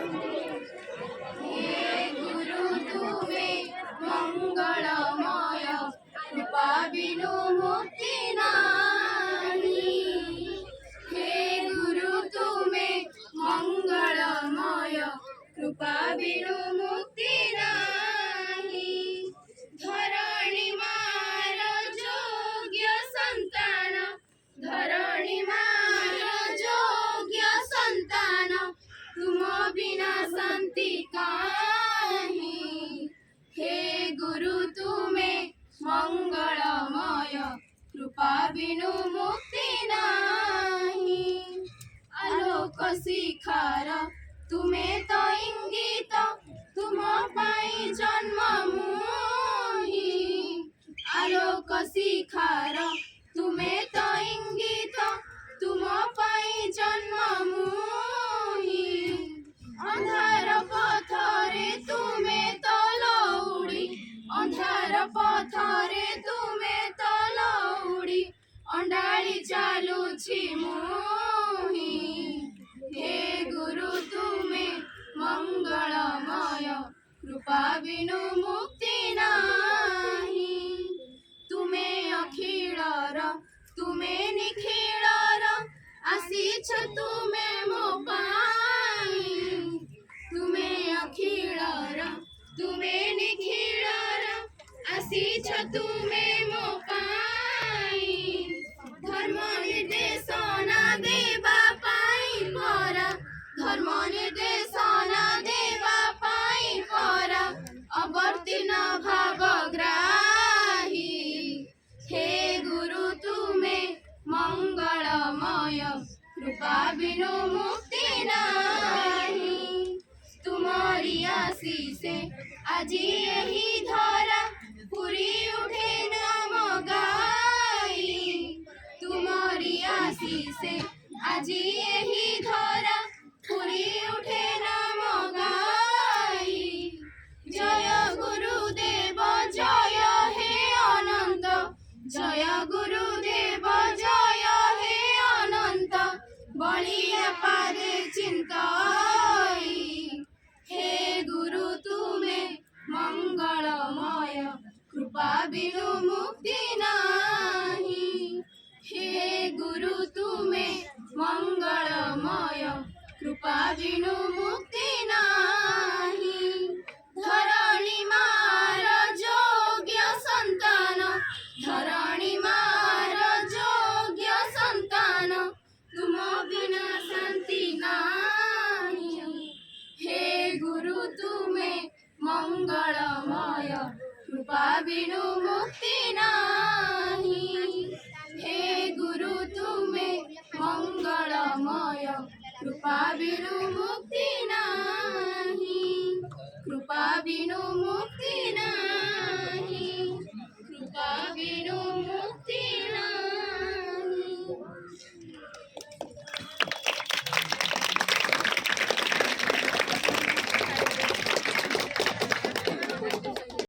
हे गुरु तुमे मंगलमय, कृपा बिनु मुक्ति नाही। हे गुरु तुमे मंगलमय, कृपा बिनु मुक्ति नाही। धरणी मार जोग्य संतान, धरणी मार जोग्य संतान, तुम बिना शांति काहीं। हे गुरु तुमे मंगलमय, कृपा बिनु मुक्ति नाही। आलोक शिखार तुमे तो इंगित, तुम पाई जन्म मोही। आलोक शिखार तुमे तो इंगित, तुम पाई जन्म मोही। अंधार पथरे तुमे तो लौड़ी, अंधार पथरे तुमे तो लौड़ी, अंडाळी चालुछि मोही। हे गुरु तुमे मंगलमय, कृपा बिनु मुक्ति नाही। तुमे अखिलर तुमे निखिलर, आसीछ तुमे मो पाई। तुमे अखिलर तुमे निखिलर, आसीछ तुमे मो पाई। धर्म निर्देशना देवा पाई परा, धर्म निर्देशना देवा पाई परा, अवर्तिन भावग्राही। हे गुरु तुमे मंगलमय, कृपा बिनु मुक्ति नाही। तुमरी आशीषे आजी यही धरा, पूरी उठे नाम गाई। तुमरी आशीषे आजी यही धरा, पूरी उठे नाम गाई। जय गुरुदेव जय हे अनंत, जय गुरुदेव जय हे अनंत, बलिया पादे चिंताई। हे गुरु तुमे मंगलमय, कृपा बिनु मुक्ति नाही। हे गुरु तुमे मंगलमय, कृपा बिनु मुक्ति नाही। धरणी मार जोग्य संतान, धरणी मार जोग्य संतान, तुम बिना शांति नाही। हे गुरु तुमे मंगलमय, कृपा बिनु मुक्ति नाही। हे गुरु तुमे मंगलमय, कृपा बिनु मुक्ति नाही, कृपा बिनु मुक्ति नाही।